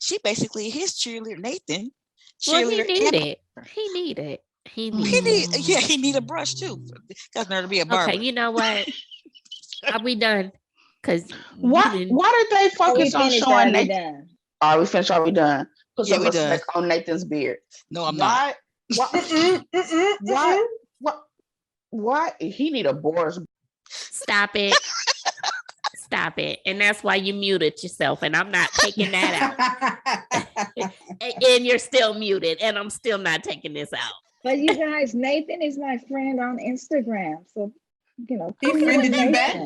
she basically his cheerleader, Nathan. Well, he needed. He need a brush too. Got there to be a barber. Okay, you know what? Are we done? Because why did they focus on showing Nathan? Are we finished? Are we done? Put some respect on Nathan's beard. No, I'm not. Why? He need a Boris. Stop it. Stop it. And that's why you muted yourself. And I'm not taking that out. And you're still muted. And I'm still not taking this out. But you guys, Nathan is my friend on Instagram. So, you know, he friended you back.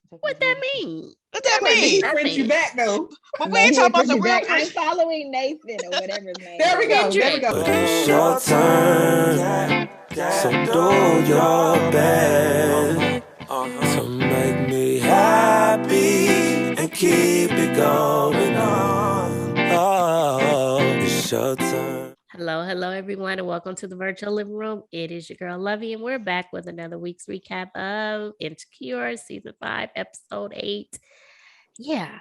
What that mean? What that mean? He friended you back though. But we ain't talking about the real person. I'm following Nathan or whatever his name. There we go. There we go. It's your turn. So do your best to make me happy and keep it going on. Oh, it's your turn. Hello, everyone, and welcome to the virtual living room. It is your girl, Lovey, and we're back with another week's recap of Insecure, Season 5, Episode 8. Yeah,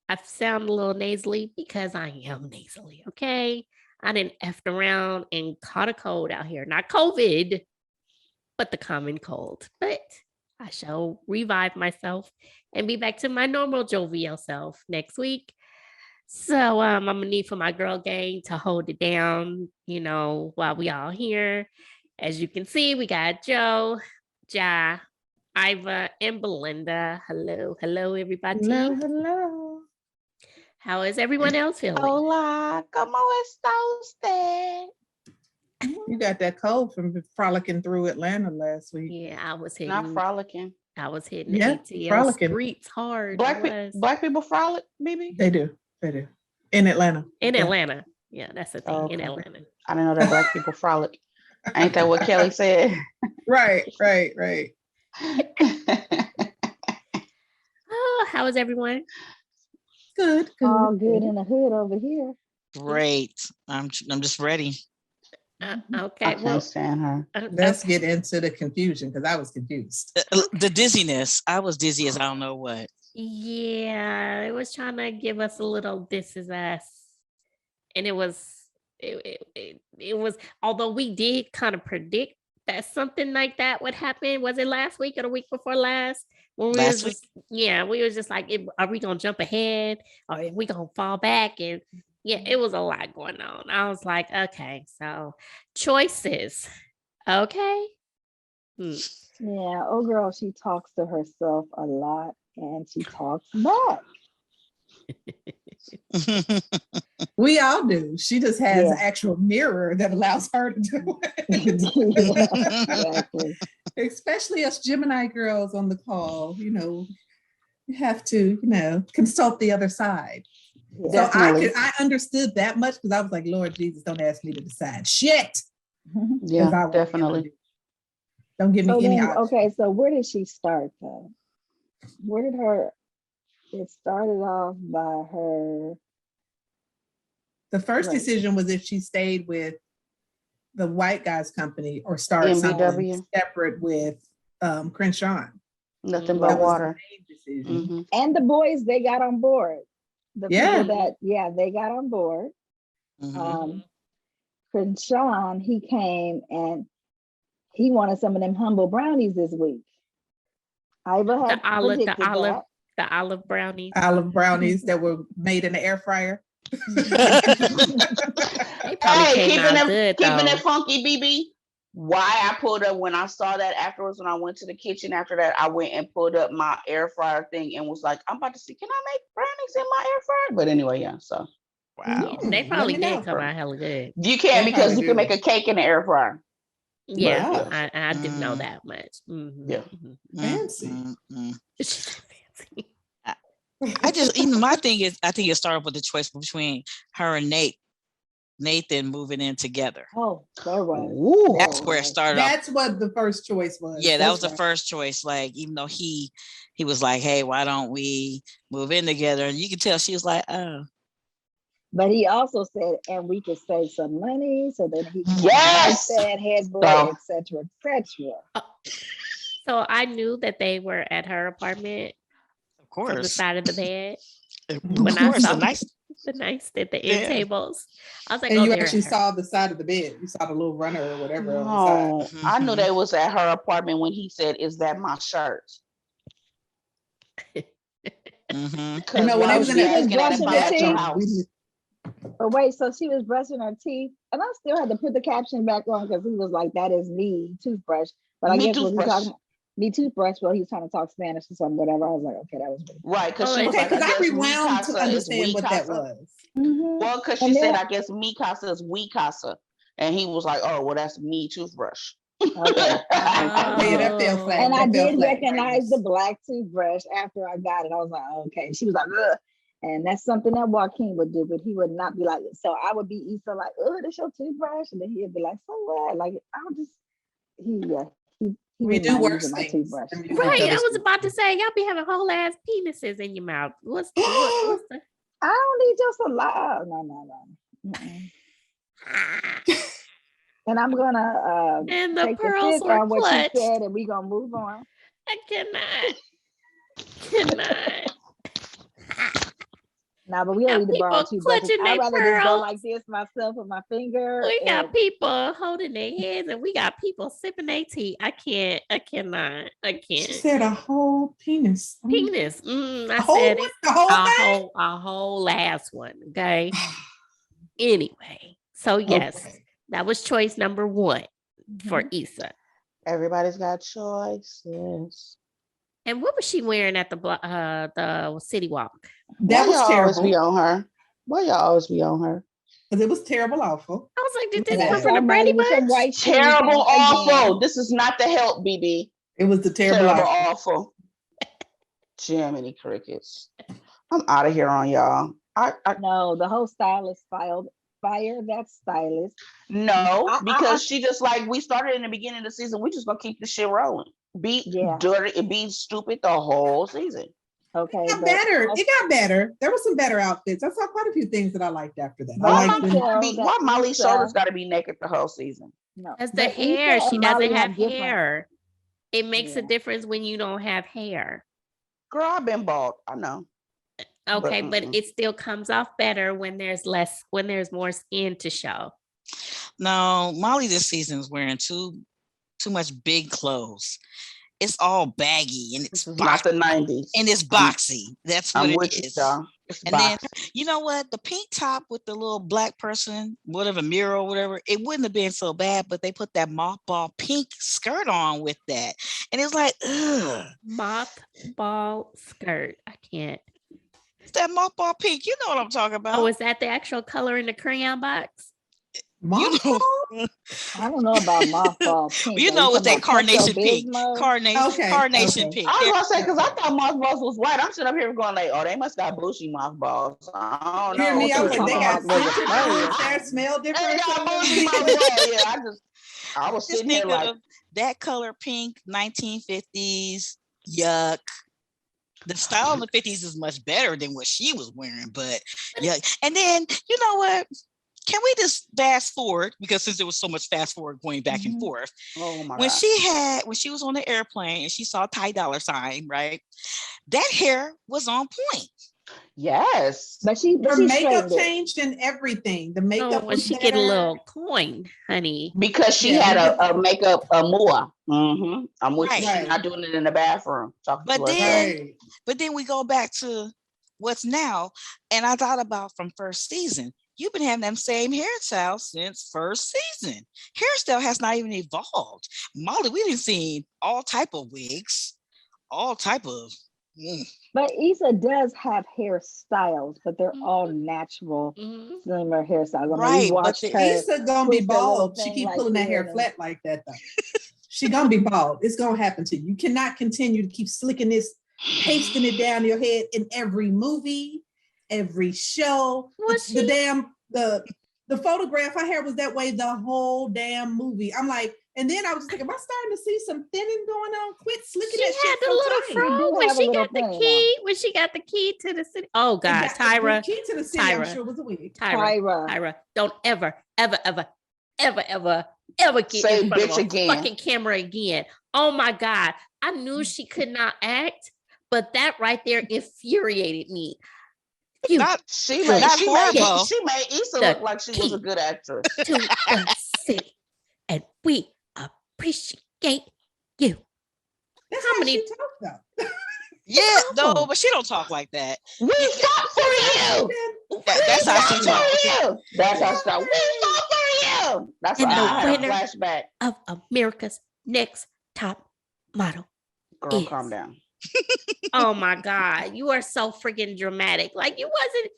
I sound a little nasally because I am nasally, okay? I didn't effed around and caught a cold out here. Not COVID, but the common cold. But I shall revive myself and be back to my normal jovial self next week. So I'm gonna need for my girl gang to hold it down, you know, while we all here. As you can see, we got Joe, Ja, Iva, and Belinda. Hello, everybody. Hello. How is everyone else feeling? Hola, ¿cómo está usted? You got that cold from frolicking through Atlanta last week. Yeah, I was hitting. Not frolicking. I was hitting the ATL streets hard. Black people frolic, maybe? They do. In Atlanta. Atlanta. Yeah, that's the thing. Okay. In Atlanta. I didn't know that black people frolic. Ain't that what Kelly said? Right. Oh, how is everyone? Good. All good in the hood over here. Great. I'm just ready. Okay. I can't stand her. Let's get into the confusion because I was confused. The dizziness. I was dizzy as I don't know what. Yeah, it was trying to give us a little "this is us," and it was, although we did kind of predict that something like that would happen. Was it last week or the week before last? When we last week? We were just like, are we gonna jump ahead or are we gonna fall back? And yeah, it was a lot going on. I was like, okay, so choices, okay. Yeah, girl, she talks to herself a lot. And she talks back. We all do. She just has an actual mirror that allows her to do it. Exactly. Especially us Gemini girls on the call, you know, you have to, consult the other side. Yeah. So I understood that much because I was like, Lord Jesus, don't ask me to decide shit. Yeah, definitely. Don't give me any options. Okay, so where did she start though? It started off by her. The first decision was if she stayed with the white guy's company or started something separate with Crenshawn. Nothing but water. Mm-hmm. And the boys, they got on board. They got on board. Mm-hmm. Crenshawn, he came and he wanted some of them humble brownies this week. Iva had the olive brownies. Olive brownies that were made in the air fryer. Keeping it funky, BB. Why I pulled up when I saw that afterwards, when I went to the kitchen after that, I went and pulled up my air fryer thing and was like, I'm about to see, can I make brownies in my air fryer? But anyway, yeah, so. Wow. Yeah, they probably did come out hella good. You can because you can make a cake in the air fryer. Yeah, wow. I didn't know that much. Mm-hmm. Yeah. Fancy. Fancy. I just, even my thing is, I think it started with the choice between her and Nathan moving in together. Oh, there was. That's where it started. That's what the first choice was. Yeah, that was the first choice. Like, even though he was like, hey, why don't we move in together? And you can tell she was like, oh. But he also said, and we could save some money so that he can said his bread, etc., etc. So I knew that they were at her apartment. Of course. On the side of the bed. When I saw The nightstand, the end tables. I was like, and you actually saw the side of the bed. You saw the little runner or whatever on the side. I knew they was at her apartment when he said, "Is that my shirt?" Because when I was in brushing her teeth. But wait, so she was brushing her teeth, and I still had to put the caption back on because he was like, "That is me toothbrush." But I guess what he's talking about, me toothbrush. Well, he's trying to talk Spanish or something, whatever. I was like, okay, that was me. Right, because she was like, I rewound to understand what that was. Well, because she said, I guess mi casa is we casa, and he was like, oh, well, that's me toothbrush. Okay. That fell flat. And I did recognize the black toothbrush after I got it. I was like, okay. She was like, ugh. And that's something that Joaquin would do, but he would not be like, so I would be Issa like, oh, that's your toothbrush. And then he'd be like, so what? Like, I'll just, we do worse things. Right. I was about to say, y'all be having whole ass penises in your mouth. What's the I don't need just a lot. No. And I'm gonna and the take pearls the were on what clutched. you said, and we gonna move on. I cannot. Nah, but we don't need to borrow two brushes. I'd rather just go like this myself with my finger. We got people holding their heads, and we got people sipping their tea. I cannot. She said a whole penis. Penis. I said it. A whole last one. Okay. Anyway, so yes, that was choice number 1 for Issa. Everybody's got choices. And what was she wearing at the city walk? That was terrible. Always be on her. Why y'all always be on her? Because it was terrible, awful. I was like, did this come from the Brady Bunch? Terrible, awful. This is not the help, BB. It was the terrible awful. Jiminy crickets. I'm out of here on y'all. I know the whole stylist fire that stylist. No, because she just like, we started in the beginning of the season. We just gonna keep the shit rolling. Be dirty and be stupid the whole season. Okay. It got better. There were some better outfits. I saw quite a few things that I liked after that. Why Molly's shoulders got to be naked the whole season? No, that's the hair. She doesn't have hair. It makes a difference when you don't have hair. Girl, I've been bald. I know. Okay, but it still comes off better when there's more skin to show. No, Molly this season is wearing too much big clothes. It's all baggy and it's not the 90s. And it's boxy. That's what it is. And then you know what? The pink top with the little black person, whatever, mirror or whatever, it wouldn't have been so bad, but they put that mothball pink skirt on with that. And it's like, ugh. Mothball skirt. I can't. It's that mothball pink. You know what I'm talking about. Oh, is that the actual color in the crayon box? Mothball? I don't know about mothball pink. You know, it's that carnation pink. Carnation pink. I was gonna say, because I thought mothballs was white. I'm sitting up here going like, oh, they must got bushy mothballs. I don't know. Hear me? I was like, they got that smell different. They got bushy mothballs. I was sitting here like that color pink, 1950s. Yuck. The style in the 50s is much better than what she was wearing, but yeah. And then you know what? Can we just fast forward, because since there was so much fast forward going back and forth, when she was on the airplane and she saw Ty Dolla $ign, right? That hair was on point. Yes, but her makeup changed and everything. The makeup was she get a little coin, honey, because she had a makeup more. I'm with you. She's not doing it in the bathroom. But then we go back to what's now, and I thought about from first season. You've been having them same hairstyle since first season. Hairstyle has not even evolved. Molly, we didn't see all type of wigs, all type of. But Issa does have hairstyles, but they're all natural, slimmer hairstyles. Right, but Issa gonna be bald. She keep pulling that hair flat like that though. She gonna be bald. It's gonna happen to you. You cannot continue to keep slicking this, pasting it down your head in every movie. Every show, the photograph her hair was that way the whole damn movie. I'm like, and then I was just like, am I starting to see some thinning going on? Quit slicking that shit. She had the little fro when she got the key. When she got the key to the city. Oh God, Tyra. The key to the city, I'm sure was a wig. Tyra. Don't ever get in front of a fucking camera again. Oh my God, I knew she could not act, but that right there infuriated me. You she made Issa The look like she was a good actress. to the city, and we appreciate you. That's How how many- she talked though. Yeah, no, but she don't talk like that. We fought for you. That's how she For talks. you. That's how she talks. We fought for you. That's And why the I had a winner- flashback. of America's Next Top Model. Girl, is- calm down. Oh my God, you are so freaking dramatic. Like you wasn't.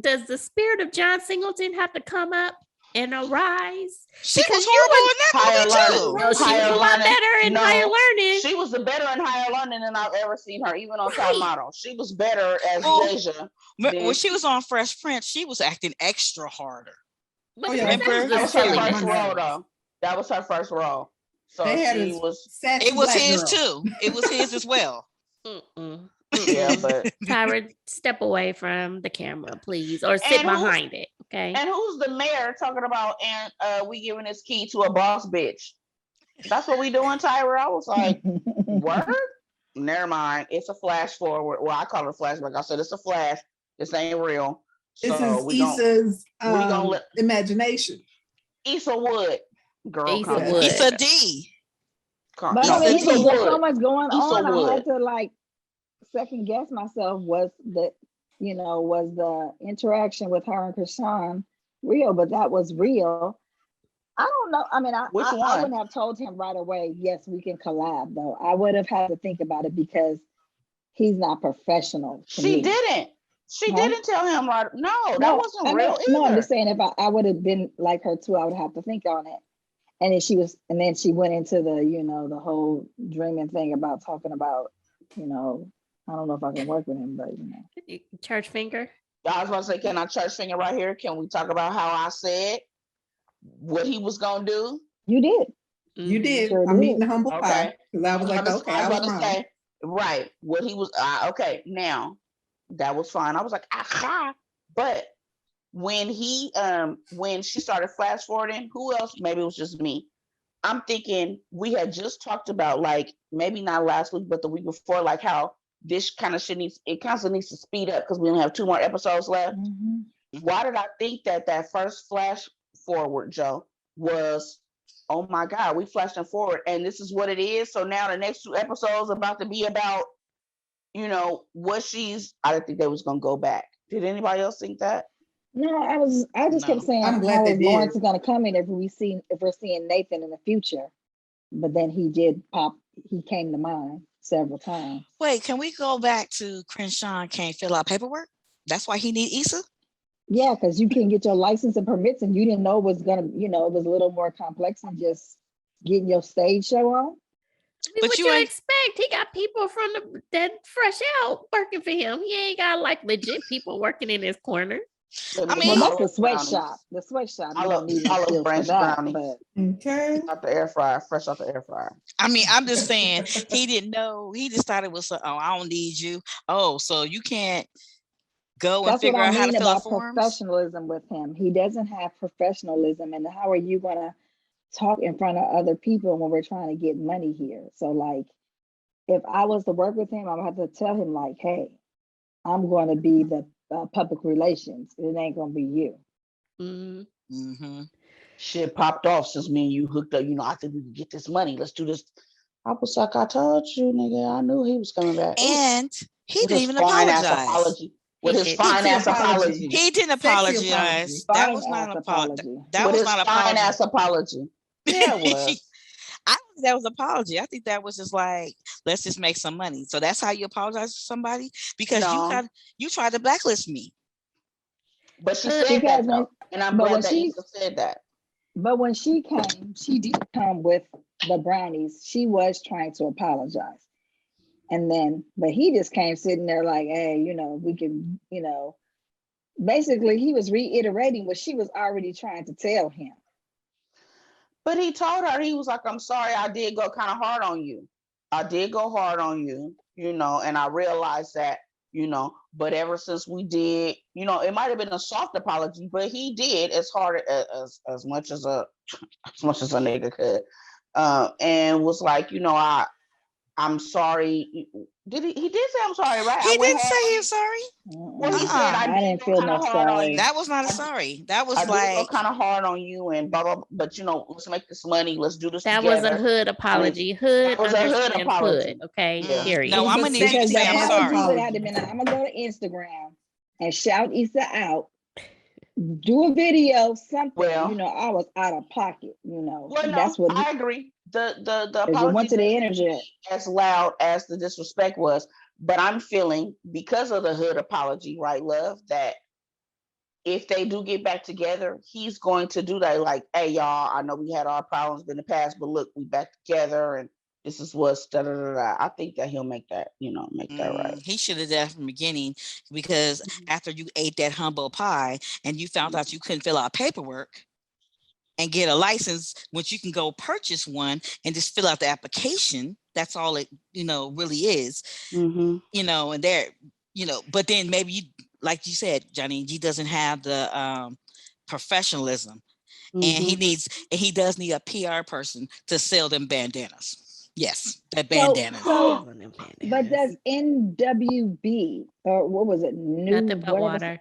Does the spirit of John Singleton have to come up and arise? She was Because horrible in that Higher movie learning. too. No, she was a lot better in Higher Learning. She was the better in Higher Learning than I've ever seen her, even on Top Right. Model. She was better as Oh. Deja. When she was on Fresh Prince, she was acting extra harder. But Oh, yeah, remember, That was her silly first one. role, though. That was her first role. So They had she a was, sassy It was black his girl. too. It was his as well. Mm-mm. yeah, but. Tyra, step away from the camera, please, or sit And who's- behind it. Okay. And who's the mayor talking about, and we giving this key to a boss bitch? That's what we doing, Tyra. I was like, word? Never mind. It's a flash forward. Well, I call it a flashback. I said it's a flash. This ain't real. This So is we gon- Issa's gonna let- imagination. Issa Wood. Girl, Issa calm down. Wood. It's a D. Calm- But no, I mean, Issa there's just so Wood. much going Issa on. I Wood. had to like second guess myself. Was the interaction with her and Crenshawn real? But that was real. I don't know. I mean, I Which one? wouldn't have told him right away, yes, we can collab, though. I would have had to think about it because he's not professional. To She me. didn't. She Huh? didn't tell him right. No, that No, wasn't I know- real either. No, I'm just saying if I would have been like her too, I would have to think on it. And then she went into the, the whole dreaming thing about talking about, I don't know if I can work with him, but Church finger. I was about to say, can I church finger right here? Can we talk about how I said what he was gonna do? you did. You did. Sure I'm did. eating the humble Okay. pie because I was like, okay, I was about to wrong. say, right. What he was okay. Now that was fine. I was like, aha. But when when she started flash forwarding, who else? Maybe it was just me. I'm thinking we had just talked about, like, maybe not last week, but the week before, like how this kind of shit constantly needs to speed up because we only have 2 more episodes left. Mm-hmm. Why did I think that first flash forward, Joe, was, oh my God, we flashed them forward and this is what it is. So now the next 2 episodes are about to be about, what I didn't think they was going to go back. Did anybody else think that? No, I just kept saying, I'm glad how they is Lawrence did. going to come in if we're seeing Nathan in the future? But then he did pop. He came to mind several times. Wait, can we go back to Crenshawn can't fill out paperwork? That's why he need Issa? Yeah, because you can get your license and permits, and you didn't know it was gonna. It was a little more complex than just getting your stage show on. I mean, But what you you ain't- expect? He got people from that fresh out working for him. He ain't got like legit people working in his corner. I mean, Well, that's the sweatshop. The sweatshop. You don't need no olive skills for branch that. brownies. But Okay. Out the air fryer, fresh out the air fryer. I mean, I'm just saying he didn't know. He just thought it was, I don't need you. Oh, so you can't go and that's what figure I out how to mean fill out about forms? professionalism with him. He doesn't have professionalism, and how are you gonna talk in front of other people when we're trying to get money here? So, like, if I was to work with him, I would have to tell him, like, hey, I'm going to be the public relations. It ain't going to be you. Mm-hmm. Mm-hmm. Shit popped off since me and you hooked up. I think we can get this money. Let's do this. I was like, I told you, nigga. I knew he was coming back. And he With didn't his even fine-ass apologize. apology. With his He fine-ass apology. apology. He didn't Sexy apologize. apology. That Fine was not ass an apology. apology. That With was his not an apology. fine-ass apology. Yeah, it was. I don't think that was apology. I think that was just like, let's just make some money. So that's how you apologize to somebody? Because No. you tried to blacklist me. But she said Because that, though. And I'm but glad when that she- Issa said that. But when she came, she did come with the brownies. She was trying to apologize. But he just came sitting there like, hey, we can, basically he was reiterating what she was already trying to tell him. But he told her, he was like, I'm sorry, I did go kind of hard on you. I did go hard on you, and I realized that, but ever since we did, it might have been a soft apology, but he did as hard as much as a nigga could. And was like, I'm sorry. Did he did say I'm sorry, right? He didn't say he was sorry. Well, he said I didn't feel no sorry. That was not a sorry. That was I like do go kind of hard on you and blah blah. But let's make this money. Let's do this That together. was a hood apology. Hood That was a hood understands apology. hood. Okay, Yeah. period. No, I'm gonna need you to say I'm sorry. I'm gonna go to Instagram and shout Issa out. Do a video, something. Well, I was out of pocket. Well, that's what I agree. The apology went to the internet as loud as the disrespect was, but I'm feeling because of the hood apology, right, love, that if they do get back together, he's going to do that. Like, hey, y'all, I know we had our problems in the past, but look, we back together, and this is what's da da da da. I think that he'll make that, make that right. He should have done from the beginning, because after you ate that humble pie and you found out you couldn't fill out paperwork and get a license, which you can go purchase one and just fill out the application. That's all it, really is. And there, but then maybe you, like you said, Johnny, he doesn't have the professionalism, and he does need a PR person to sell them bandanas. Yes, that bandana. But does NWB, or what was it? Nothing but water.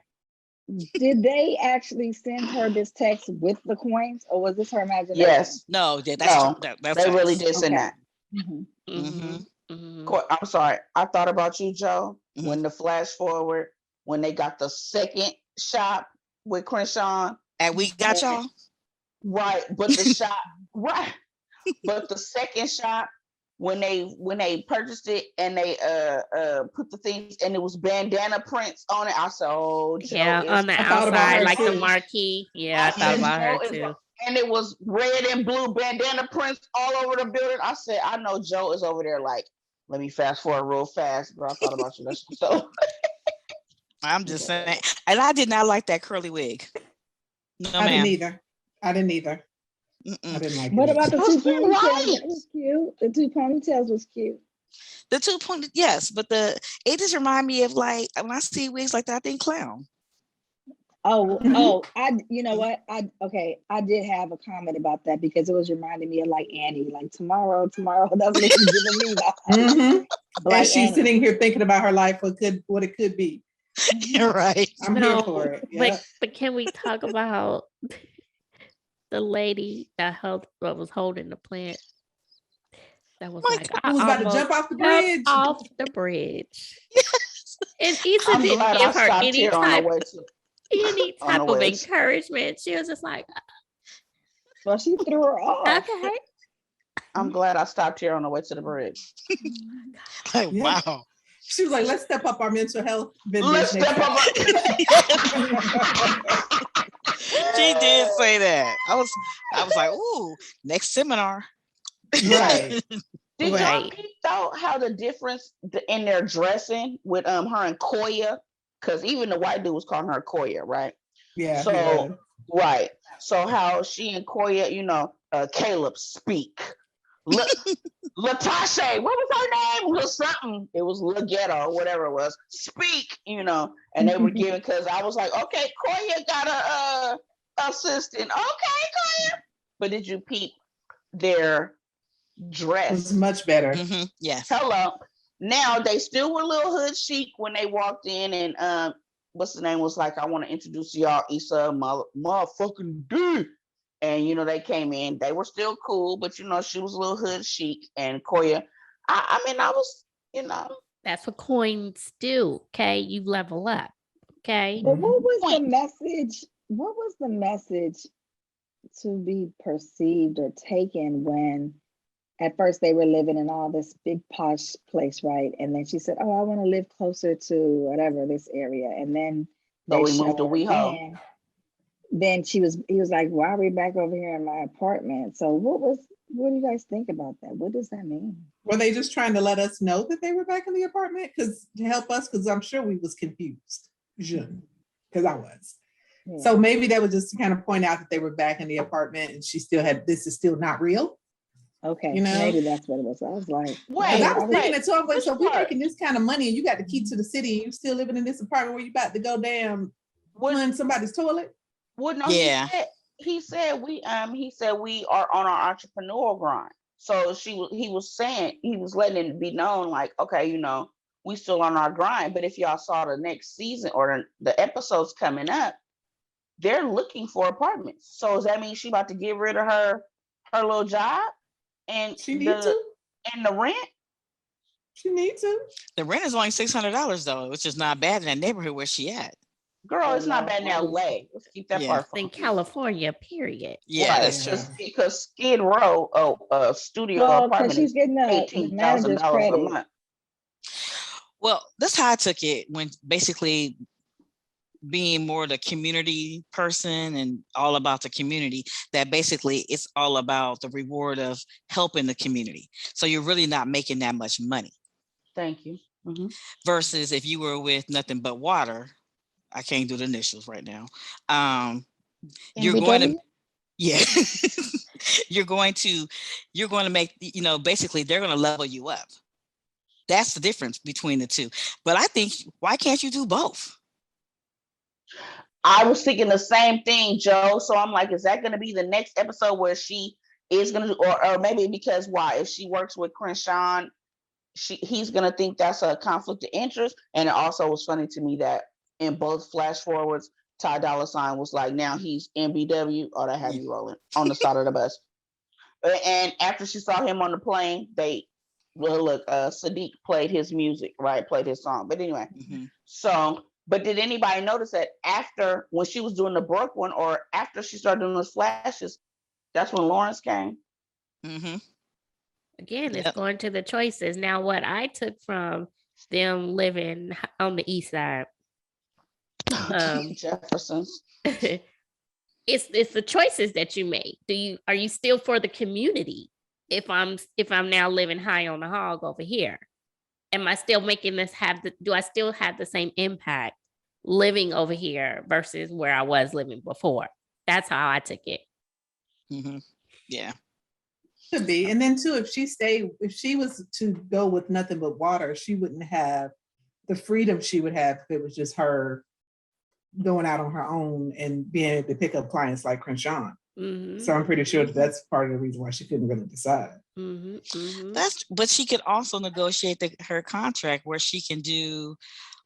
Did they actually send her this text with the coins, or was this her imagination? Yes. No, that's they really did send that. I'm sorry. I thought about you, Joe, when the flash forward, when they got the second shop with Crenshawn. And we got y'all. Right. But the shop, right. But the second shop, when they purchased it and they put the things, and it was bandana prints on it, I said, oh, Joe, on the outside, like the marquee. Yeah, I thought about her too. And it was red and blue bandana prints all over the building. I said, I know Joe is over there like, let me fast forward real fast, but I thought about you. That's so. I'm just saying, and I did not like that curly wig. No, I didn't either. I didn't like it. What about the two ponytails? That was cute. The two ponytails was cute. The 2 point, yes, but it just remind me of, like, when I see wigs like that, I think clown. You know what? I did have a comment about that, because it was reminding me of like Annie, like tomorrow. That's what it's giving me. Like, and she's sitting here thinking about her life, what it could be. You're right. I'm here for it. Yeah. But can we talk about the lady that was holding the plant? That was who was about to jump off the bridge. Off the bridge. Yes. And Issa didn't give her any type of encouragement. She was just like, well, she threw her off. Okay. I'm glad I stopped here on the way to the bridge. Like, wow. She was like, let's step up our mental health business. Let's step up. She did say that. I was like, ooh, next seminar. Right. Did y'all peep out how the difference in their dressing with her and Koya? Because even the white dude was calling her Koya, right? Yeah. So right. So how she and Koya, Caleb speak. Latasha, what was her name? Was something. It was Legetta or whatever it was. Speak, and they were giving, because I was like, okay, Koya got a assistant. Okay, Koya. But did you peep their dress? It was much better. Yes. Hello. Now they still were a little hood chic when they walked in, and what's the name was like, I want to introduce y'all, Issa, motherfucking dude. And they came in, they were still cool, but she was a little hood chic. And Koya, I was, that's what coins do. Okay, you level up. Okay. But what was the message? What was the message to be perceived or taken when at first they were living in all this big posh place, right? And then she said, "Oh, I want to live closer to whatever this area." And then we moved to WeHo. Then he was like, "Why are we back over here in my apartment?" So what do you guys think about that? What does that mean? Were they just trying to let us know that they were back in the apartment? To help us, because I'm sure we was confused. Because I was. Yeah. So maybe that was just to kind of point out that they were back in the apartment, and she still had, this is still not real. Okay, maybe that's what it was. I was like, I was thinking it too. I was like, so we're making this kind of money, and you got the key to the city, and you're still living in this apartment where you about to go clean somebody's toilet? Well, no, he said we are on our entrepreneurial grind. So he was letting it be known, like, okay, we still on our grind. But if y'all saw the next season or the episodes coming up, they're looking for apartments. So does that mean she about to get rid of her little job and she need to? And the rent? She need to. The rent is only $600 though, which is not bad in that neighborhood where she at. Girl, it's not bad in LA. Let's keep that part in California, period. Yeah, that's true. Because Skid Row, studio apartment she's getting $18,000 a month. Well, that's how I took it, when basically being more the community person and all about the community, that basically it's all about the reward of helping the community. So you're really not making that much money. Thank you. Mm-hmm. Versus if you were with Nothing But Water, I can't do the initials right now. You're going to, you're going to make, basically they're going to level you up. That's the difference between the two. But I think, why can't you do both? I was thinking the same thing, Joe. So I'm like, is that going to be the next episode where she is going to, or maybe because why? If she works with Crenshawn, he's going to think that's a conflict of interest. And it also was funny to me that in both flash forwards, Ty Dolla $ign was like, now he's MBW, or that had me rolling on the side of the bus. And after she saw him on the plane, Sadiq played his music, right? Played his song. But anyway, so, but did anybody notice that after, when she was doing the Brooke one, or after she started doing those flashes, that's when Lawrence came? Mm-hmm. Again, it's going to the choices. Now, what I took from them living on the east side, Jeffersons, it's the choices that you make. Are you still for the community? If I'm now living high on the hog over here, am I still making this do I still have the same impact living over here versus where I was living before? That's how I took it. Mm-hmm. Yeah. Could be. And then too, if she was to go with Nothing But Water, she wouldn't have the freedom she would have if it was just her going out on her own and being able to pick up clients like Crenshawn. Mm-hmm. So I'm pretty sure that's part of the reason why she couldn't really decide. Mm-hmm. Mm-hmm. But she could also negotiate her contract where she can do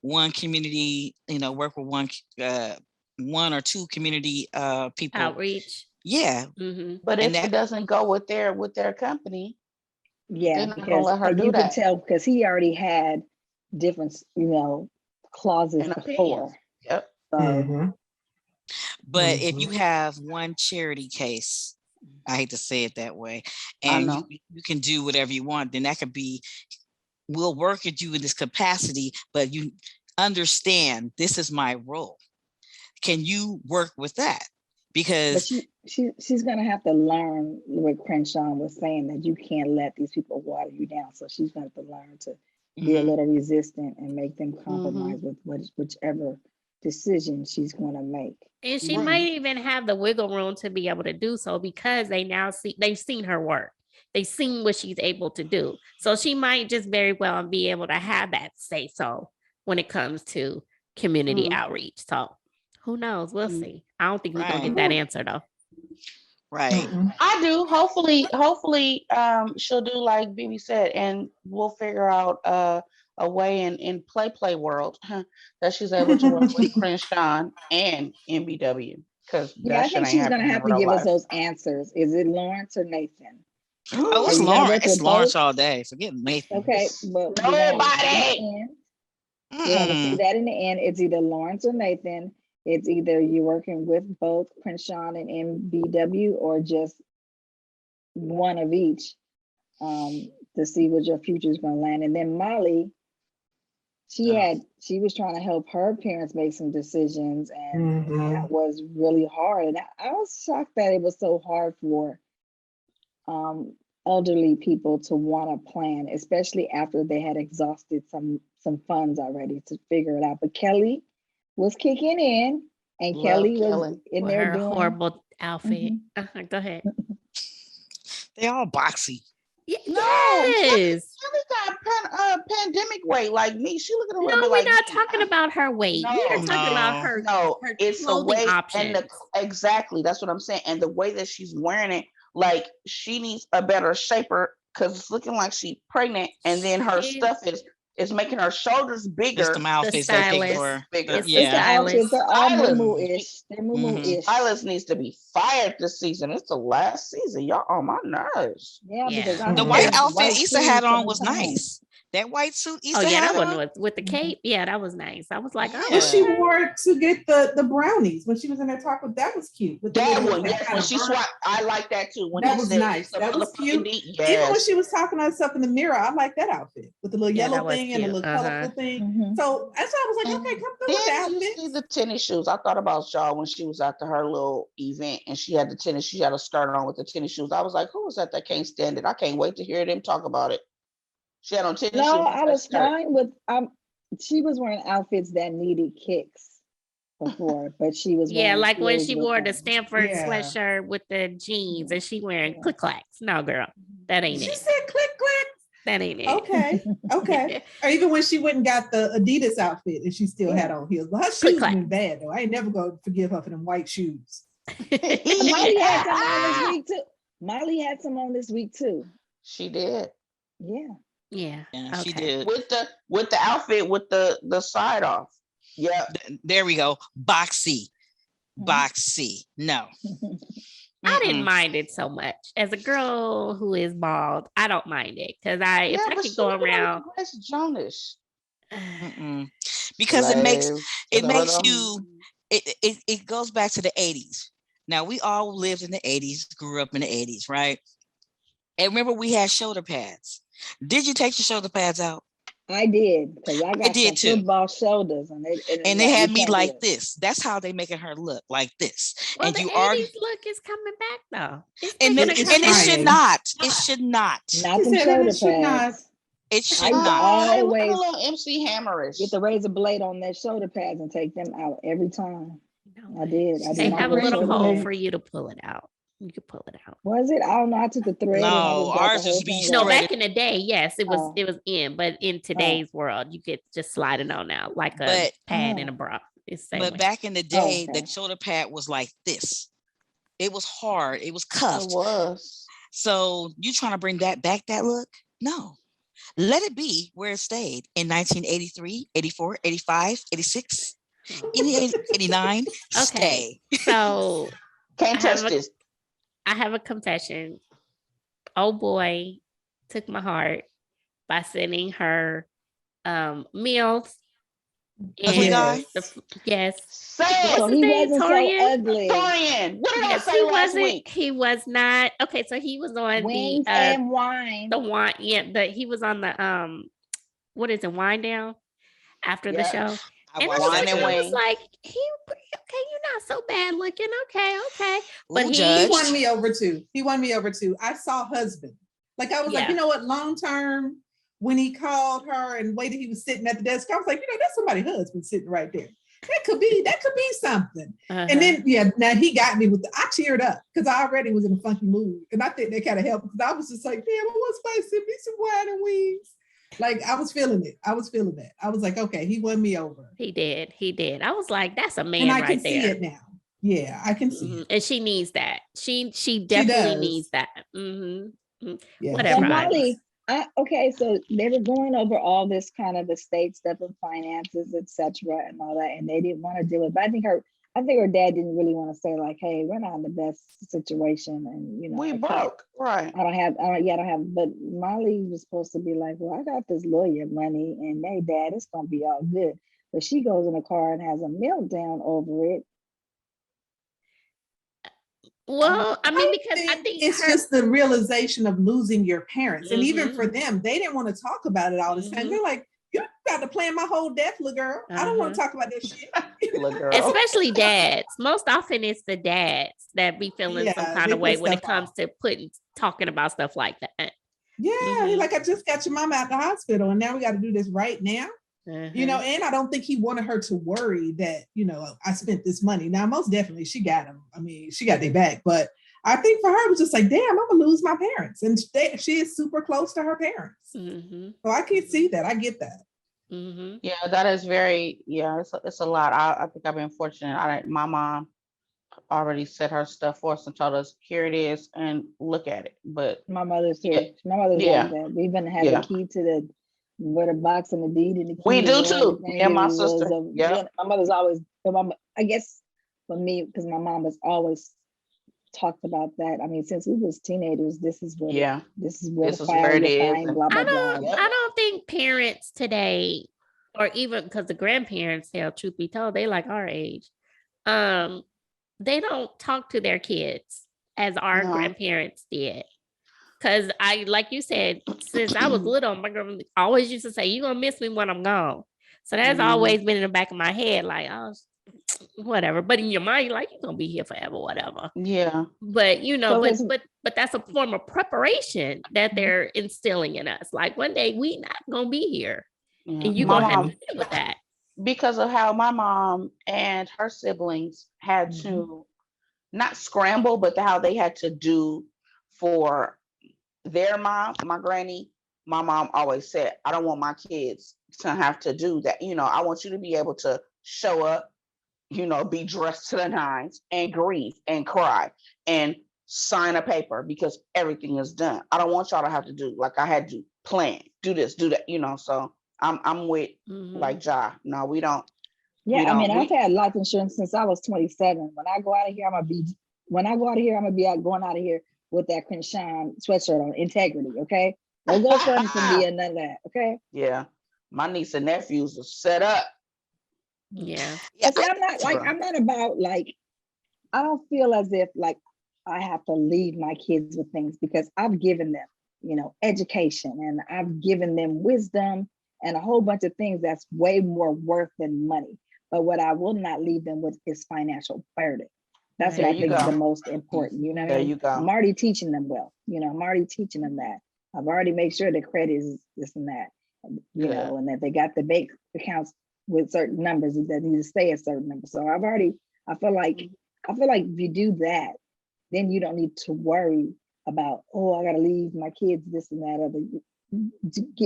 one community, work with one or two community people outreach. Yeah, but if it doesn't go with their company, because you can tell because he already had different, clauses before. Yep. So. But if you have one charity case, I hate to say it that way, and you can do whatever you want, then that could be, we'll work at you in this capacity, but you understand this is my role. Can you work with that? Because she's going to have to learn what Crenshaw was saying, that you can't let these people water you down. So she's going to have to learn to be a little resistant and make them compromise with whichever decision she's going to make. And she might even have the wiggle room to be able to do so because they've seen her work. They've seen what she's able to do. So she might just very well be able to have that say so when it comes to community outreach. So who knows? We'll see. I don't think we're going to get that answer though. Right. I do. Hopefully, she'll do like Bibi said, and we'll figure out a way in play world that she's able to work with Crenshawn and MBW. Because I think she's gonna have to give us those answers. Is it Lawrence or Nathan? Oh, it's Lawrence. It's Lawrence all day. Forget Nathan. Okay, but nobody. We have to see that in the end. It's either Lawrence or Nathan. It's either you're working with both Crenshawn and MBW or just one of each to see what your future is going to land. And then Molly, she was trying to help her parents make some decisions, and that was really hard. And I was shocked that it was so hard for elderly people to want to plan, especially after they had exhausted some funds already to figure it out. But Kelly was kicking in, and Kelly was in with there her doing horrible outfit. Go ahead. They all boxy. Yes. Kelly got pandemic weight like me. She looking a little bit we're like not talking about her weight. We're talking about her. No, her it's the way options. and exactly that's what I'm saying. And the way that she's wearing it, like she needs a better shaper because it's looking like she's pregnant, and then her stuff is making her shoulders bigger. It's the outfits they picked for. Bigger. It's the outfits. They're all moo-moo-ish. They're moo-moo-ish. Silas needs to be fired this season. It's the last season. Y'all on my nerves. Yeah, because the white outfit Issa had on was nice. That white suit Issa had that on? one was with the cape. Yeah, that was nice. I was like, when she wore to get the brownies when she was in that taco, that was cute. With that one, when she swapped, I like that too. When that was nice. That was cute. Yes. Even when she was talking to herself in the mirror, I like that outfit with the little yellow thing and the little colorful thing. So that's why I was like, okay, come through with the outfit. You see the tennis shoes. I thought about y'all when she was at her little event and she had the tennis. She had a skirt on with the tennis shoes. I was like, who was that can't stand it? I can't wait to hear them talk about it. She had on tennis shoes. No, I was fine with she was wearing outfits that needed kicks before, but she was like when she wore the Stanford sweatshirt with the jeans and she wearing click clacks. No, girl, that ain't she it. She said click clacks. That ain't it. Okay. Or even when she went and got the Adidas outfit and she still had on heels. But her shoes been bad though. I ain't never gonna forgive her for them white shoes. Molly had some on this week too. Molly had some on this week too. She did. Yeah, she did with the outfit with the side off. Yeah, there we go. BLOCC. No, I didn't mind it so much. As a girl who is bald, I don't mind it because if I could go around. Jonas. Because it makes you. It goes back to the 80s. Now we all lived in the 80s, grew up in the 80s, right? And remember, we had shoulder pads. Did you take your shoulder pads out? I did, because I got some football shoulders, and they had me like this. That's how they making her look, like this. Well, and the you 80s look is coming back though. And it should not. It should not. Not them shoulder pads. It should not. Always a little MC Hammerish. Get the razor blade on their shoulder pads and take them out every time. No, I did. They have a little hole for you to pull it out. You could pull it out. Was it? I don't know. I took the thread. No, ours just be no. Back in the day, yes, it was in. But in today's world, you could just slide it on out like a pad in a bra. But back in the day, the shoulder pad was like this. It was hard. It was cuffed. It was. So you trying to bring that back? That look? No. Let it be where it stayed in 1983, 84, 85, 86, 88, 89. Okay. Stay. So can't touch this. I have a confession. Oh boy, took my heart by sending her meals. Ugly guy? Yes. So he wasn't so ugly. Torian. What did I say last week? He was not. Okay, so he was on Wings and wine. The wine, he was on the what is it, Wine Down after the show. And I was like, he okay, you're not so bad looking. Okay. But he won me over too. I saw husband. Like I was like, you know what, long term, when he called her and waited, he was sitting at the desk. I was like, that's somebody's husband sitting right there. That could be something. And then now he got me I cheered up because I already was in a funky mood. And I think that kind of helped because I was just like, damn, I want somebody to send me some wine and wings. Like I was feeling it. I was like, okay, he won me over. He did. I was like, that's a man right there. And I can see it now. Yeah, I can see it. And she needs that. She definitely needs that. Yeah. Whatever. So Molly, so they were going over all this kind of estate stuff and finances, etc., and all that, and they didn't want to do it. But I think her dad didn't really want to say like, hey, we're not in the best situation, and we broke, right? I don't have. But Molly was supposed to be like, well, I got this lawyer money, and hey, Dad, it's gonna be all good. But she goes in the car and has a meltdown over it. Well, I mean, because I think it's just the realization of losing your parents, and even for them, they didn't want to talk about it all the time. They're like, you got to plan my whole death, little girl. I don't want to talk about this shit. Especially dads. Most often it's the dads that be feeling some kind of way when it comes to talking about stuff like that. Yeah, like I just got your mama out the hospital and now we got to do this right now. And I don't think he wanted her to worry that, I spent this money. Now, most definitely she got him. I mean, she got their back, but I think for her it was just like, damn, I'm gonna lose my parents. And she is super close to her parents. So I can see that. I get that. Yeah, that is very, it's a lot. I think I've been fortunate. My mom already set her stuff for us and told us, here it is, and look at it. But my mother's too. My mother's like that. We even had the key to the with a box and the deed and the key. We do too. Me and my sister. My mother's always. I guess for me, because my mom has always talked about that. I mean, since we was teenagers, this is what. This is where it is. Blah, blah, blah. I don't think parents today, or even because the grandparents, truth be told, they like our age. They don't talk to their kids as our grandparents did. Because like you said, since I was little, my grandma always used to say, "You're gonna miss me when I'm gone." So that's always been in the back of my head, like, oh, whatever. But in your mind, you're like, you're gonna be here forever, whatever. Yeah. But but that's a form of preparation that they're instilling in us. Like one day we not gonna be here, and you're gonna have to deal with that. Because of how my mom and her siblings had to not scramble, but how they had to do for their mom, my granny. My mom always said, I don't want my kids to have to do that. I want you to be able to show up, be dressed to the nines and grieve and cry and sign a paper because everything is done. I don't want y'all to have to do like I had to plan, do this, do that, so I'm with like Ja. No, we don't. Yeah, I've had life insurance since I was 27. When I go out of here, I'm gonna be going out of here with that Crenshawn sweatshirt on, integrity. Okay, no go further from me and none of that. Okay. Yeah, my niece and nephews are set up. Yeah. See, I'm not about like. I don't feel as if like I have to leave my kids with things because I've given them, education, and I've given them wisdom and a whole bunch of things that's way more worth than money. But what I will not leave them with is financial burden. That's what I think is the most important. You know what I mean? You go. I'm already teaching them well. I'm already teaching them that. I've already made sure the credit is this and that, and that they got the bank accounts with certain numbers that need to stay a certain number. So I feel like if you do that, then you don't need to worry about, I got to leave my kids this and that other.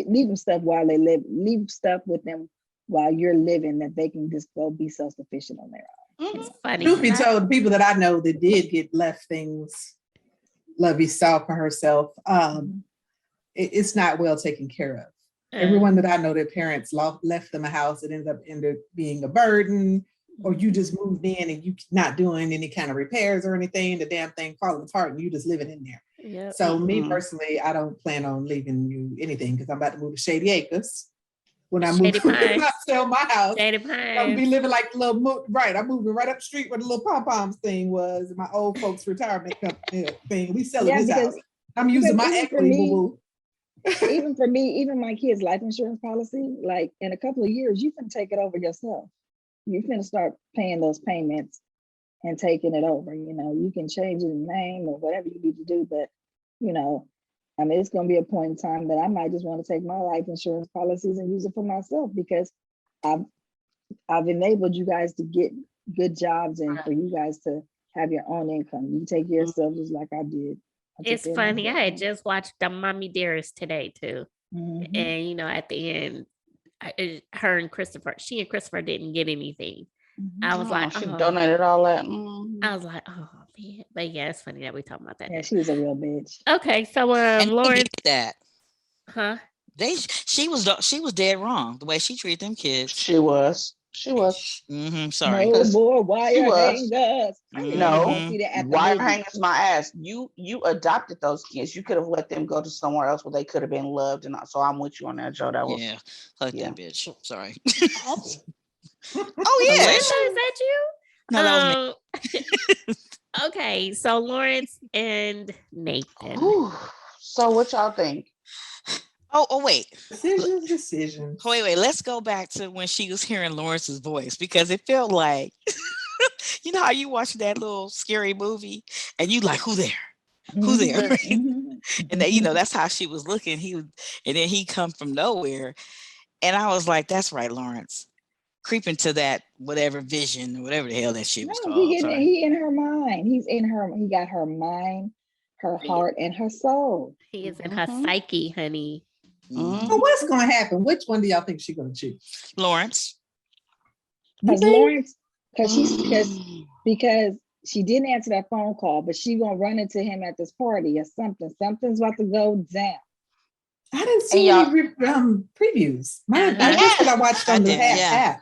Leave them stuff while they live. Leave stuff with them while you're living that they can just go be self-sufficient on their own. It's funny. Truth be told, the people that I know that did get left things, Lovey saw for herself, it's not well taken care of. Everyone that I know, their parents left them a house, it ended up being a burden, or you just moved in and you not doing any kind of repairs or anything, the damn thing falling apart and you just living in there. Yep. So me personally, I don't plan on leaving you anything because I'm about to move to Shady Acres. When I move, I sell my house, I'll be living like a little, right, I'm moving right up the street where the little pom-poms thing was, my old folks retirement company thing. We selling this house. I'm using my equity. Even for me, even my kids' life insurance policy, like in a couple of years, you can take it over yourself. You can start paying those payments and taking it over. You can change your name or whatever you need to do, but it's going to be a point in time that I might just want to take my life insurance policies and use it for myself because I've enabled you guys to get good jobs and for you guys to have your own income. You take care of yourself just like I did. It's funny. I had just watched the Mommy Dearest today too. And at the end, her and Christopher didn't get anything. I was like, she donated all that. I was like, oh man. But yeah, it's funny that we talking about that. Yeah, she was a real bitch. Okay, so Lauren, that, huh? She was dead wrong the way she treated them kids. She was. Sorry. No more wire hangers. No, wire hangers my ass. You adopted those kids. You could have let them go to somewhere else where they could have been loved. And so I'm with you on that, Joe. That was that bitch. Sorry. Oh yeah, is that you? No, that was me. Okay, so Lawrence and Nathan. Ooh, so what y'all think? Oh wait. Decision. Wait. Let's go back to when she was hearing Lawrence's voice because it felt like, how you watch that little scary movie and you like, who there? Who there? And then, that's how she was looking. And then he come from nowhere, and I was like, that's right, Lawrence. Creeping to that whatever vision or whatever the hell that shit was called. He in her mind. He's in her. He got her mind, her heart, and her soul. He is in her psyche, honey. So what's going to happen? Which one do y'all think she's going to choose? Lawrence. Because she didn't answer that phone call, but she gonna run into him at this party or something. Something's about to go down. I didn't see any previews. I guess what I watched on the app.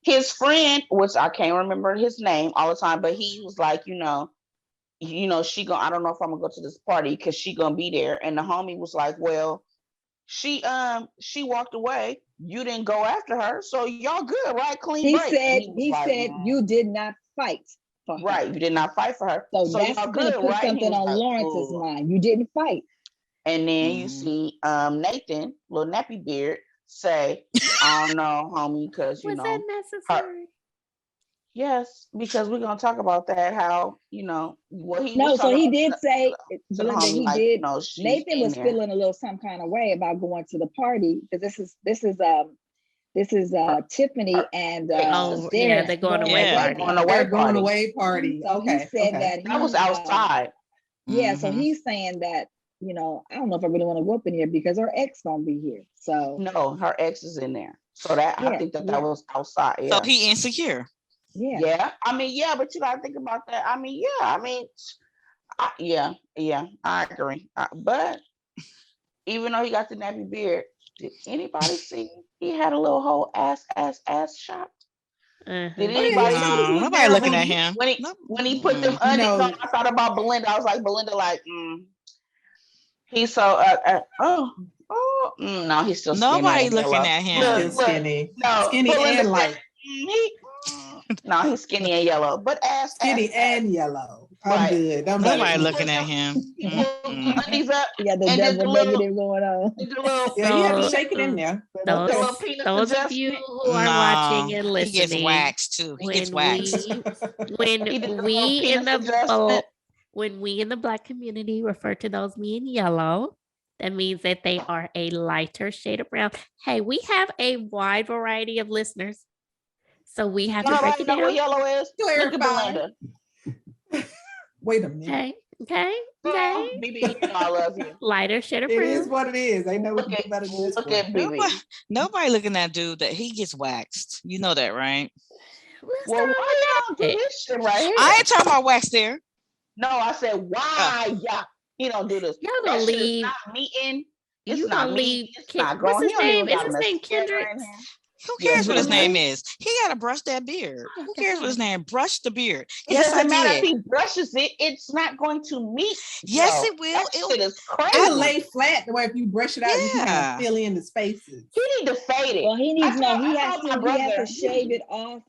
His friend, which I can't remember his name all the time, but he was like, she gonna, I don't know if I'm gonna go to this party because she gonna be there. And the homie was like, well, she walked away. You didn't go after her, so y'all good, right? Clean break. He said you did not fight for her. Right, you did not fight for her. So that's y'all gonna good, put right? something on Lawrence's mind. You didn't fight. And then you see Nathan, little nappy beard, say, "Oh no, homie, because was that necessary?" Yes, because we're gonna talk about that. How what he no, was so he did say, Belinda, homie, he did. Nathan was feeling a little some kind of way about going to the party because this is Tiffany and they're going away party. They're going away party. So he said that was outside. Yeah, so he's saying that. I don't know if I really want to go up in here because her ex gonna be here. So no, her ex is in there. So that I think that was outside. Yeah. So he insecure. Yeah. Yeah. I mean, yeah, but you gotta think about that. I mean, yeah. I agree. But even though he got the nappy beard, did anybody see he had a little whole ass shot? Did anybody? Nobody looking at him when he put them undies on. I thought about Belinda. I was like, Belinda, like. He's so no, he's still skinny. Nobody looking at him. Skinny and light. No, he's skinny and yellow, but skinny and yellow. I'm good. Nobody looking at him. Undies up. Yeah, the double negative going on. Yeah, you have to shake it in there. Those of you who are watching and listening, he gets waxed too. He gets waxed. When we in the Black community refer to those being yellow, that means that they are a lighter shade of brown. Hey, we have a wide variety of listeners, so we have to break it down. Know what yellow is? Look at Belinda. Wait a minute. Okay. BB, I love you. Lighter shade of brown. It is what it is. I know what you better do. Look at BB. Nobody looking at dude that he gets waxed. You know that, right? Well, why y'all do this shit right here? I ain't talking about wax there. No, I said why he don't do this. Y'all don't leave. Not meeting. It's you not don't leave. It's not growing. What's his name? Is his name Kendrick? Who cares what his name is? He got to brush that beard. Who cares what his name? Brush the beard. Yes, I matter if he brushes it. It's not going to meet. Yes, it will. It is crazy. It'll lay flat the way if you brush it out, you can kind of fill in the spaces. He need to fade it. Well, he needs he has to shave it off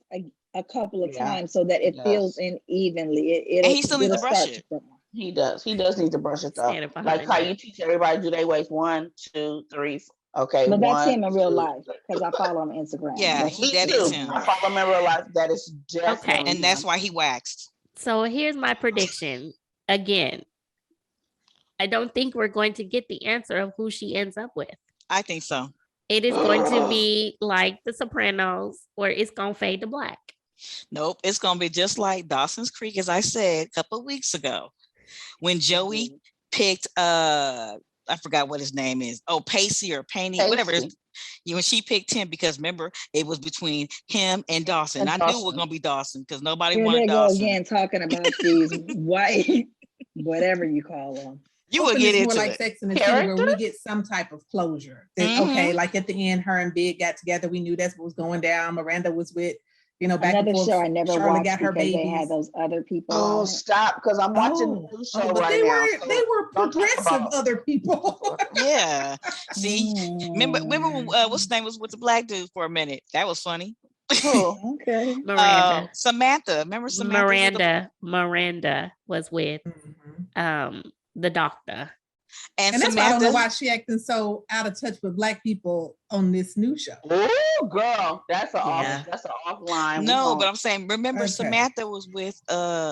a couple of times so that it fills in evenly. And he still needs to brush it. He does. He does need to brush it though. Like how you teach everybody do they waist 1, 2, 3. Okay. But that's him in real life because I follow him on Instagram. Yeah, that is him. I follow him in real life. That is definitely okay. And that's why he waxed. So here's my prediction. Again, I don't think we're going to get the answer of who she ends up with. I think so. It is going to be like The Sopranos, where it's going to fade to black. Nope, it's going to be just like Dawson's Creek, as I said a couple of weeks ago, when Joey picked, I forgot what his name is. Oh, Pacey or Paney, whatever it is. When she picked him, because remember, it was between him and Dawson. I knew it was going to be Dawson because nobody wanted Dawson. Again, talking about these white, whatever you call them. You will get into more like Sex and the City, where we get some type of closure. Okay, like at the end, her and Big got together. We knew that's what was going down. Miranda was with, back another and forth. show I never Charlotte watched got her because babies. they had those other people. Oh, stop! Because I'm watching the new show but right now. They were progressive other people. Yeah. See, remember what's his name was with the black dude for a minute. That was funny. Okay. Miranda. Samantha. Remember Samantha? Miranda was with the doctor. And that's why I don't know why she acting so out of touch with black people on this new show. Oh, girl, that's an offline. No, but I'm saying, remember Samantha was with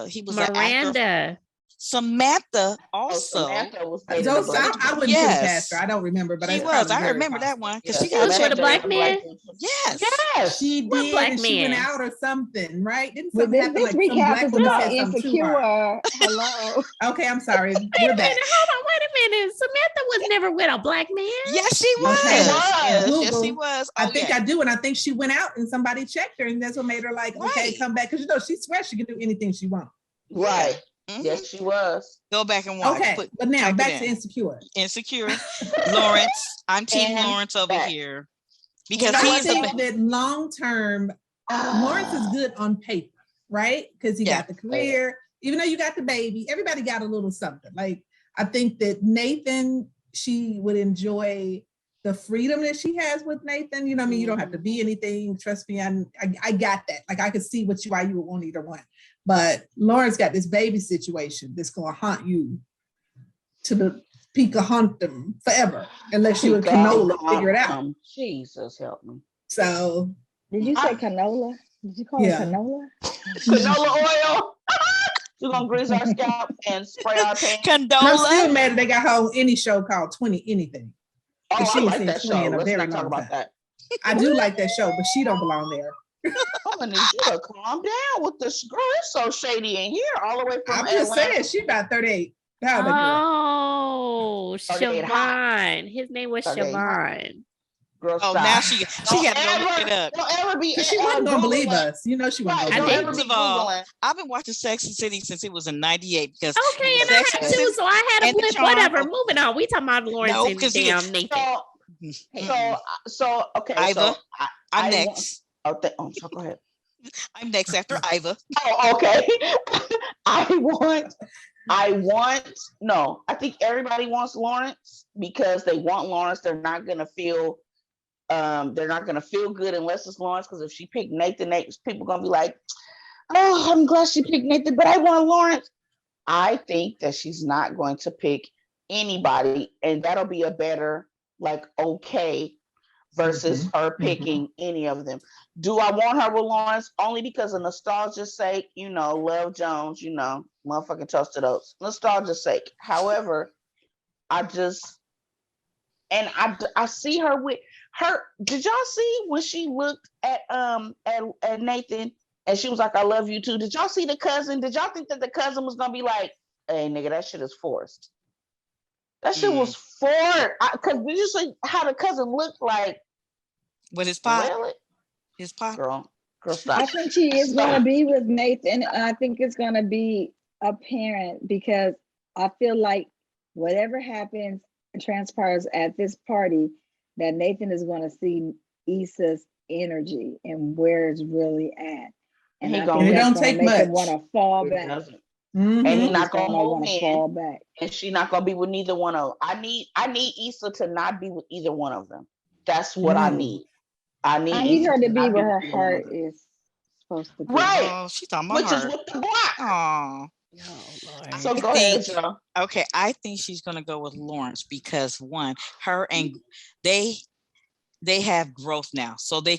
he was Miranda. Samantha also. I wouldn't put it past her. I don't remember, but she was. I remember that one because she was with a black man. Yes, she did. Black man. She went out or something, right? Didn't Well, something this happen? recap is about Insecure. Hello. Okay, I'm sorry. Wait a minute. Samantha was never with a black man. Yes, she was. Okay. Yes, she was. I think I do, and I think she went out and somebody checked her, and that's what made her like, okay, come back, because she swears she can do anything she wants. Right. Yes, she was. Go back and watch. Okay, but now back to Insecure. Lawrence. I'm Team Lawrence over here. Because I think that long term, Lawrence is good on paper, right? Because he got the career, even though you got the baby, everybody got a little something. Like, I think that Nathan, she would enjoy the freedom that she has with Nathan. You know what I mean? You don't have to be anything. Trust me, I got that. Like, I could see why you would want either one. But Lawrence got this baby situation that's going to haunt you to the peak of haunt them forever, unless you and canola figure it out. Jesus help me. So did you say canola? Did you call it canola? Canola oil. We're gonna grease our scalp and spray our paint. Condola. I'm still mad that they got her on any show called 20 Anything. Oh, I like that show. Let's not talk about that. I do like that show, but she don't belong there. I'm gonna need you to calm down with this girl. It's so shady in here, all the way from I'm just saying, she about 38. Oh, Siobhan. His name was Siobhan. Girl, oh, now she had to go look it up. Don't ever be. She wasn't gonna believe us. You know she wasn't gonna believe us. First of all, I've been watching Sex and City since it was in '98 because okay, and I have too, so I had a blip. Whatever. Moving on. We talking about Lawrence and damn Nathan. So okay. Iva, so I'm next. So go ahead. I'm next after Iva. Oh, okay. I think everybody wants Lawrence because they want Lawrence. They're not gonna feel good unless it's Lawrence, because if she picked Nathan, people gonna be like, oh, I'm glad she picked Nathan, but I want Lawrence. I think that she's not going to pick anybody, and that'll be a better, like, okay, versus her picking any of them. Do I want her with Lawrence? Only because of nostalgia's sake, Love Jones, motherfucking toasted oats. Nostalgia's sake. However, I see her with her. Did y'all see when she looked at Nathan and she was like, I love you too? Did y'all see the cousin? Did y'all think that the cousin was gonna be like, hey nigga, that shit is forced? That shit was forced. Cause did you see how the cousin looked like? With his pot? Really? His pot? Girl, stop. I think she is gonna be with Nathan, and I think it's gonna be apparent because I feel like whatever happens and transpires at this party, that Nathan is going to see Issa's energy and where it's really at, and it don't take much. Him want to fall back, and he's not going to want to fall back, and she's not going to be with neither one of them. I need Issa to not be with either one of them. That's what I need. I need her to be where her heart is supposed to be. Right. Oh, she's talking about which her. is with the BLOCC. Oh. Lord. So go ahead, Joe. Okay, I think she's gonna go with Lawrence because one, her and they have growth now, so they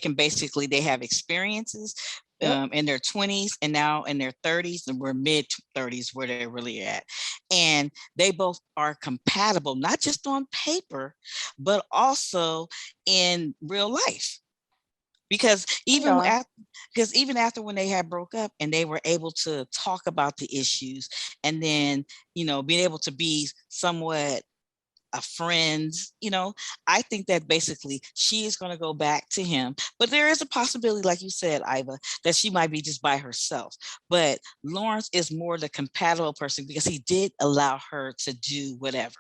have experiences in their 20s and now in their 30s, and we're mid 30s where they're really at, and they both are compatible, not just on paper, but also in real life. Because even after when they had broke up and they were able to talk about the issues, and then being able to be somewhat a friend, I think that basically she is going to go back to him. But there is a possibility, like you said, Iva, that she might be just by herself. But Lawrence is more the compatible person because he did allow her to do whatever,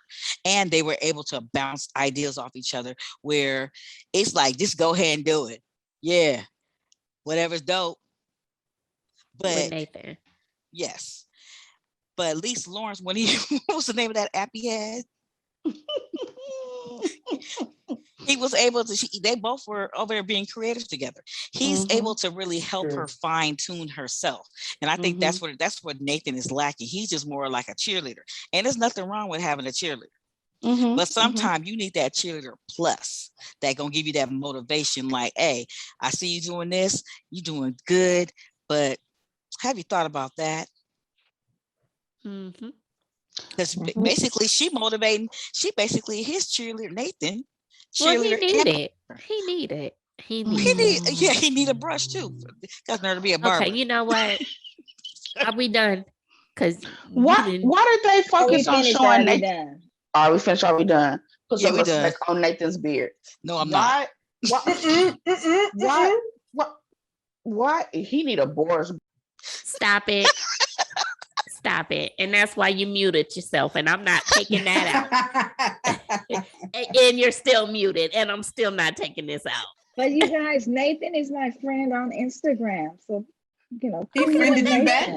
and they were able to bounce ideas off each other where it's like, just go ahead and do it. Yeah, whatever's dope. But with Nathan. Yes. But at least Lawrence, when he what was the name of that app he had? He was able to, they both were over there being creative together. He's able to really help her fine tune herself. And I think that's what Nathan is lacking. He's just more like a cheerleader. And there's nothing wrong with having a cheerleader. But sometimes you need that cheerleader plus that gonna give you that motivation, like, hey, I see you doing this, you doing good, but have you thought about that? Because basically she basically his cheerleader, Nathan. Well, he needed. He need a brush too. Got there to be a barber. Okay, you know what? Are we done? Because why did they focus on showing Nathan? Are we finished? Are we done? Put some respect on Nathan's beard. No, I'm not. Why? He need a Boris. Stop it. Stop it. And that's why you muted yourself. And I'm not taking that out. And you're still muted. And I'm still not taking this out. But you guys, Nathan is my friend on Instagram. So, you know, He friended you back.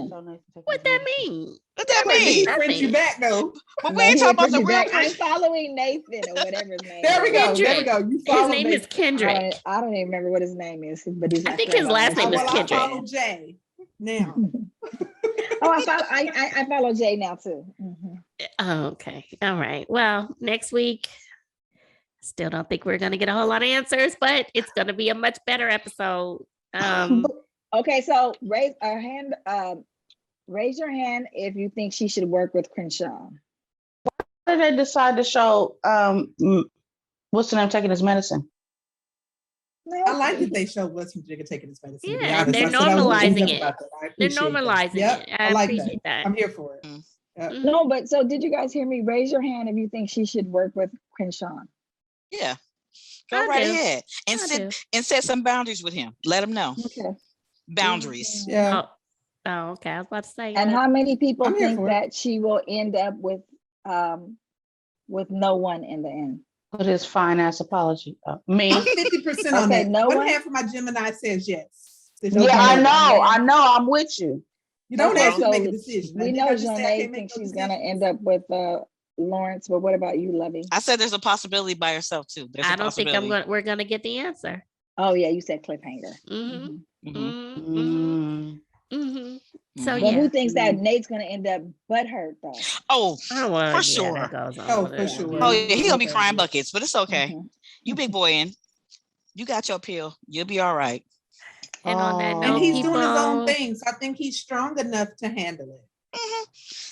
What that mean? What that He mean? friended you back though. But we ain't talking about the real I'm person. following Nathan or whatever his name There we is. go. Kendrick. There we go. You His follow name me. is Kendrick. I don't even remember what his name is, but he's I my think friend his on last name is Instagram. Kendrick. I follow Jay now. I follow Jay now too. Oh, okay. All right. Well, next week, still don't think we're going to get a whole lot of answers, but it's going to be a much better episode. Okay, so raise your hand if you think she should work with Crenshawn. Why did they decide to show what's the name taking his medicine? I like that they show Western Jigga taking his medicine. Yeah, they're normalizing it. They're They're normalizing it. I like appreciate that. I'm here for it. Mhm. No, but so did you guys hear me? Raise your hand if you think she should work with Crenshawn. Yeah. Go I right do. ahead and set some boundaries with him. Let him know. Okay. Boundaries. Yeah. Oh, okay. I was about to say. And how many people I'm here think for it. that she will end up with no one in the end? With his fine ass apology. Me. I'm 50% on Okay, that. no One one? half of my Gemini says yes. Yeah, I know. I'm with you. You don't Okay, have to so make a decision. We know Janae thinks she's gonna end up with Lawrence, but what about you, Lovey? I said there's a possibility by herself too. There's I a don't think possibility. we're gonna get the answer. Oh yeah, you said cliffhanger. Mm-hmm. Mhm. Mm. Mm-hmm. So But yeah. who thinks that Nate's gonna end up butthurt though? Oh, Well, for yeah, sure. that goes on Oh, with for it. sure. Oh yeah, he gonna be Okay. crying buckets, but it's okay. Mhm. You big boy in. You got your pill. You'll be all right. And on that Oh. note, And he's people, doing his own thing. So I think he's strong enough to handle it.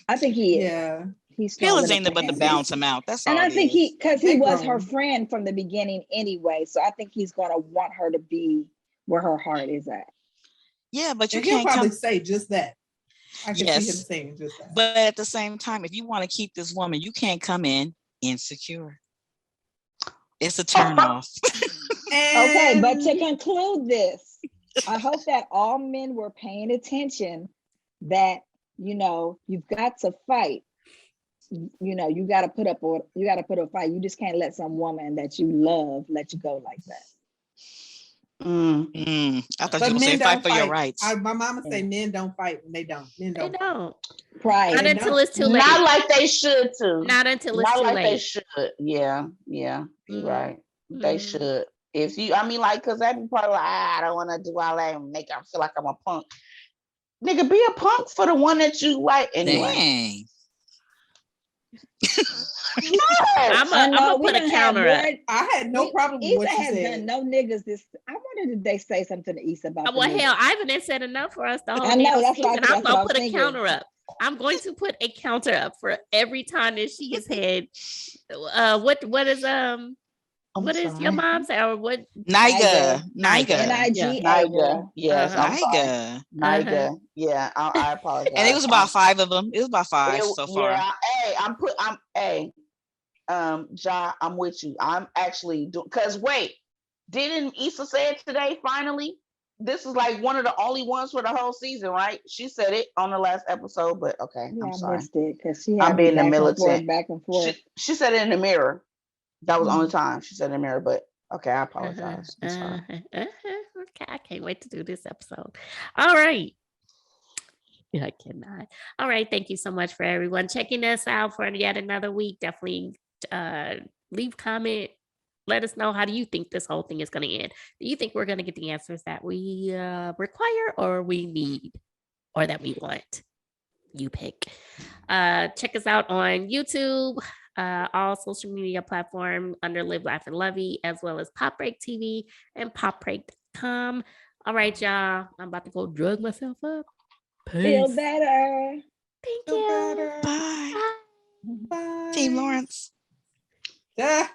I think he is. Yeah. He's Pill strong is enough ain't to but to handle it. balance him out. That's all. And I it think is. because They he was her grown. friend from the beginning anyway, so I think he's gonna want her to be where her heart is at. Yeah, but you And he'll can't probably come. say just that. I can see him Yes. saying just that. But at the same time, if you want to keep this woman, you can't come in insecure. It's a turn off. Okay, but to conclude this, I hope that all men were paying attention that, you've got to fight. You got to put up a fight. You just can't let some woman that you love let you go like that. I thought But you were men saying don't fight for your rights. My mama say men don't fight when they don't. Men they don't. don't. Right. Not until it's too late. Not like they should to. Not until it's Not too like they late. should. Yeah. You're right. They Mhm. should. If you, because that'd be probably like, I don't want to do all that and make them feel like I'm a punk. Nigga, be a punk for the one that you like anyway. Dang. I'm gonna put a counter up. I had no problem with Issa what you has said. done no niggas this. I wonder did they say something to Issa about Well, the hell, niggas? Ivan has said enough for us the whole I know, damn that's season. what I I'm gonna was put a thinking. counter up. I'm going to put a counter up for every time that she has had. What is your mom say or what? Niga. Niga. Yes, I'm sorry. Niga. Niga. Yeah, I apologize. And it was about 5 of them. It was about 5 so far. Yeah, Ja, I'm with you. I'm actually doing, because wait, didn't Issa say it today finally? This is like one of the only ones for the whole season, right? She said it on the last episode, but okay, Yeah, I'm I sorry. missed it because she I'm had being me the back militant. and forth. She said it in the mirror. That was the only time she said it in the mirror, but okay, I apologize. I'm sorry. Okay, I can't wait to do this episode. All right. I cannot. All right. Thank you so much for everyone checking us out for yet another week. Definitely leave a comment. Let us know, how do you think this whole thing is going to end? Do you think we're going to get the answers that we require or we need or that we want? You pick. Check us out on YouTube, all social media platform under Live, Laugh, and Lovey, as well as Pop Break TV and popbreak.com. All right, y'all. I'm about to go drug myself up. Peace. Feel better. Thank Feel you. better. Bye. Bye. Bye. Team Lawrence. Yeah.